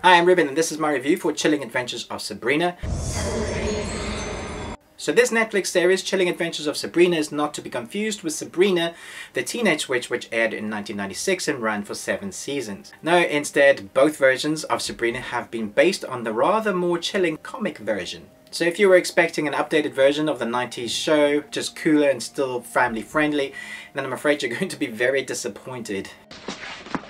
Hi, I'm Ruben and this is my review for Chilling Adventures of Sabrina. So this Netflix series, Chilling Adventures of Sabrina, is not to be confused with Sabrina, the Teenage Witch, which aired in 1996 and ran for 7 seasons. No, instead, both versions of Sabrina have been based on the rather more chilling comic version. So if you were expecting an updated version of the 90s show, just cooler and still family friendly, then I'm afraid you're going to be very disappointed.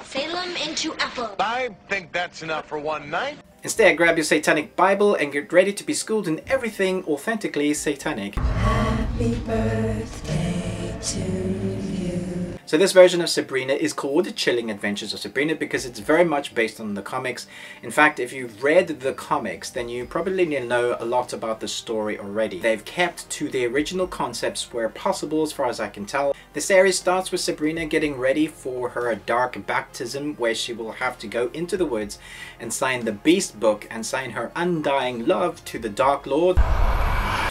Salem into Apple. I think that's enough for one night. Instead, grab your satanic Bible and get ready to be schooled in everything authentically satanic. Happy birthday to you. So this version of Sabrina is called Chilling Adventures of Sabrina because it's very much based on the comics. In fact, if you've read the comics, then you probably know a lot about the story already. They've kept to the original concepts where possible, as far as I can tell. The series starts with Sabrina getting ready for her dark baptism, where she will have to go into the woods and sign the Beast Book and sign her undying love to the Dark Lord,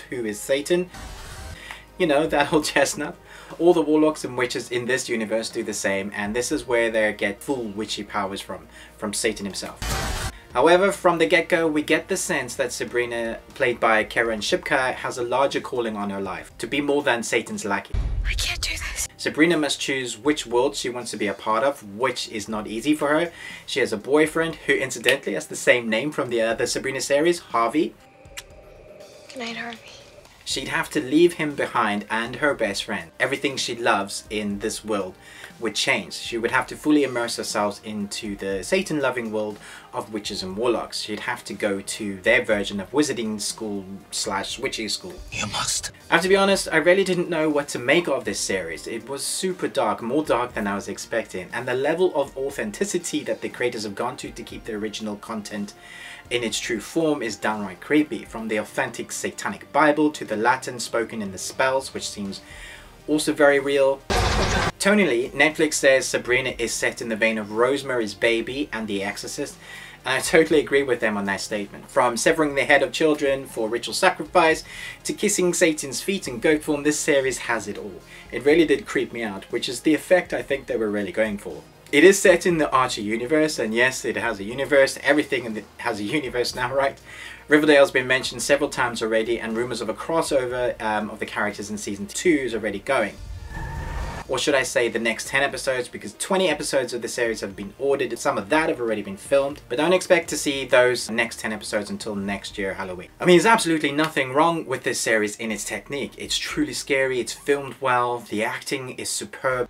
who is Satan. You know, that old chestnut. All the warlocks and witches in this universe do the same, and this is where they get full witchy powers from Satan himself. However, from the get-go, we get the sense that Sabrina, played by Karen Shipka, has a larger calling on her life, to be more than Satan's lackey. I can't do this. Sabrina must choose which world she wants to be a part of, which is not easy for her. She has a boyfriend who incidentally has the same name from the other Sabrina series, Harvey. Good night, Harvey. She'd have to leave him behind and her best friend. Everything she loves in this world would change. She would have to fully immerse herself into the Satan-loving world of witches and warlocks. She'd have to go to their version of wizarding school / witchy school. You must. I have to be honest, I really didn't know what to make of this series. It was super dark, more dark than I was expecting, and the level of authenticity that the creators have gone to keep the original content in its true form is downright creepy. From the authentic satanic Bible to the Latin spoken in the spells, which seems also very real. Tonally, Netflix says Sabrina is set in the vein of Rosemary's Baby and The Exorcist, and I totally agree with them on that statement. From severing the head of children for ritual sacrifice to kissing Satan's feet in goat form, this series has it all. It really did creep me out, which is the effect I think they were really going for. It is set in the Archie universe, and yes, it has a universe. Everything has a universe now, right? Riverdale's been mentioned several times already, and rumours of a crossover of the characters in season 2 is already going. Or should I say the next 10 episodes, because 20 episodes of the series have been ordered. Some of that have already been filmed, but don't expect to see those next 10 episodes until next year, Halloween. I mean, there's absolutely nothing wrong with this series in its technique. It's truly scary, it's filmed well, the acting is superb,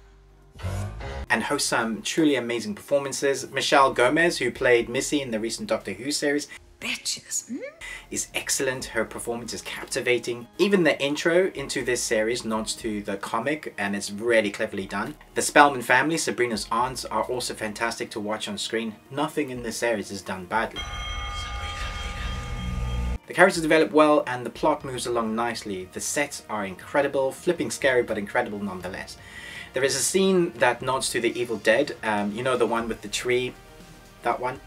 and hosts some truly amazing performances. Michelle Gomez, who played Missy in the recent Doctor Who series, Bitches. is excellent. Her performance is captivating. Even the intro into this series nods to the comic, and it's really cleverly done. The Spellman family, Sabrina's aunts, are also fantastic to watch on screen. Nothing in this series is done badly. The characters develop well and the plot moves along nicely. The sets are incredible, flipping scary but incredible nonetheless. There is a scene that nods to the Evil Dead, you know, the one with the tree, that one.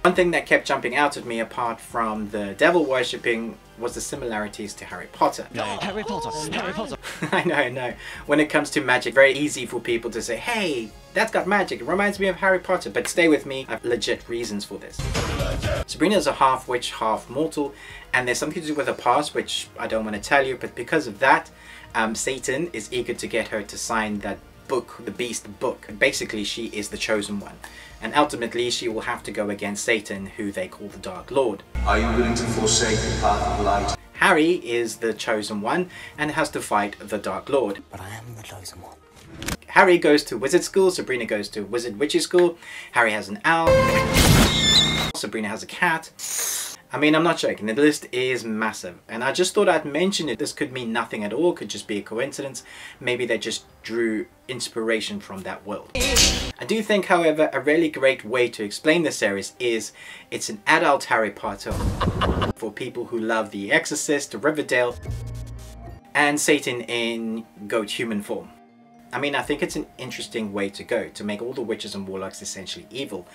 One thing that kept jumping out at me apart from the devil worshipping was the similarities to Harry Potter. Harry Potter. Harry Potter. I know. When it comes to magic, very easy for people to say, hey, that's got magic, it reminds me of Harry Potter, but stay with me, I have legit reasons for this. Sabrina is a half witch, half mortal, and there's something to do with her past, which I don't want to tell you, but because of that, Satan is eager to get her to sign that book, the Beast Book. Basically, she is the chosen one, and ultimately she will have to go against Satan, who they call the Dark Lord. Are you willing to forsake the path of light? Harry is the chosen one and has to fight the Dark Lord. But I am the chosen one. Harry goes to wizard school, Sabrina goes to wizard witchy school. Harry has an owl, Sabrina has a cat. I mean, I'm not joking, the list is massive, and I just thought I'd mention it. This could mean nothing at all, could just be a coincidence. Maybe they just drew inspiration from that world. I do think, however, a really great way to explain the series is it's an adult Harry Potter for people who love The Exorcist, Riverdale, and Satan in goat human form. I mean, I think it's an interesting way to go, to make all the witches and warlocks essentially evil.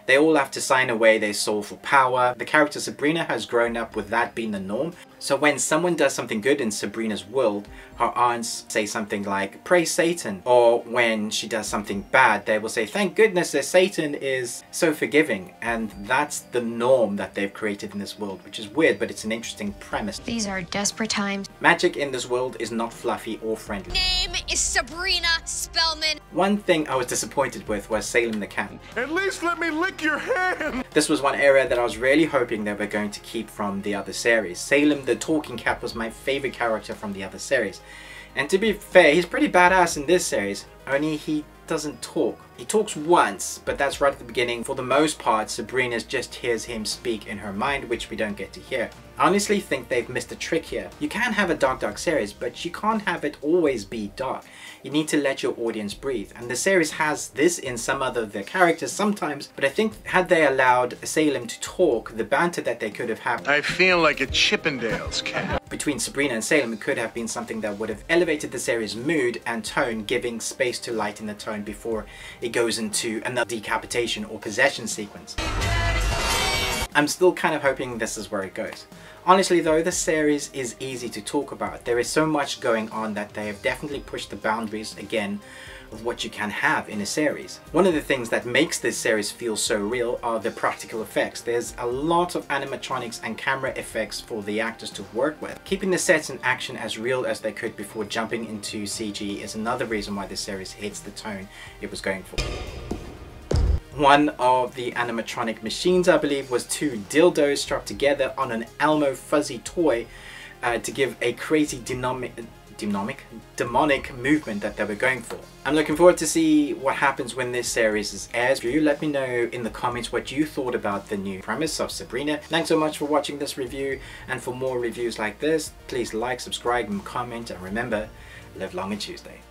They all have to sign away their soul for power. The character Sabrina has grown up with that being the norm. So when someone does something good in Sabrina's world, her aunts say something like, praise Satan. Or when she does something bad, they will say, thank goodness that Satan is so forgiving. And that's the norm that they've created in this world, which is weird, but it's an interesting premise. These are desperate times. Magic in this world is not fluffy or friendly. Name is Sabrina Spellman. One thing I was disappointed with was Salem the cat. At least let me lick your hand! This was one area that I was really hoping they were going to keep from the other series. Salem the talking cat was my favorite character from the other series. And to be fair, he's pretty badass in this series, only he doesn't talk. He talks once, but that's right at the beginning. For the most part, Sabrina just hears him speak in her mind, which we don't get to hear. I honestly think they've missed a trick here. You can have a dark series, but you can't have it always be dark. You need to let your audience breathe. And the series has this in some other of their characters sometimes, but I think had they allowed Salem to talk, the banter that they could have had I feel like a Chippendales cat. between Sabrina and Salem could have been something that would have elevated the series' mood and tone, giving space to lighten the tone before it goes into another decapitation or possession sequence. I'm still kind of hoping this is where it goes. Honestly though, the series is easy to talk about. There is so much going on that they have definitely pushed the boundaries again of what you can have in a series. One of the things that makes this series feel so real are the practical effects. There's a lot of animatronics and camera effects for the actors to work with. Keeping the sets and action as real as they could before jumping into CG is another reason why this series hits the tone it was going for. One of the animatronic machines, I believe, was two dildos strapped together on an Elmo fuzzy toy to give a crazy demonic movement that they were going for. I'm looking forward to see what happens when this series airs. You let me know in the comments what you thought about the new premise of Sabrina. Thanks so much for watching this review, and for more reviews like this, please like, subscribe and comment, and remember, live long and Tuesday.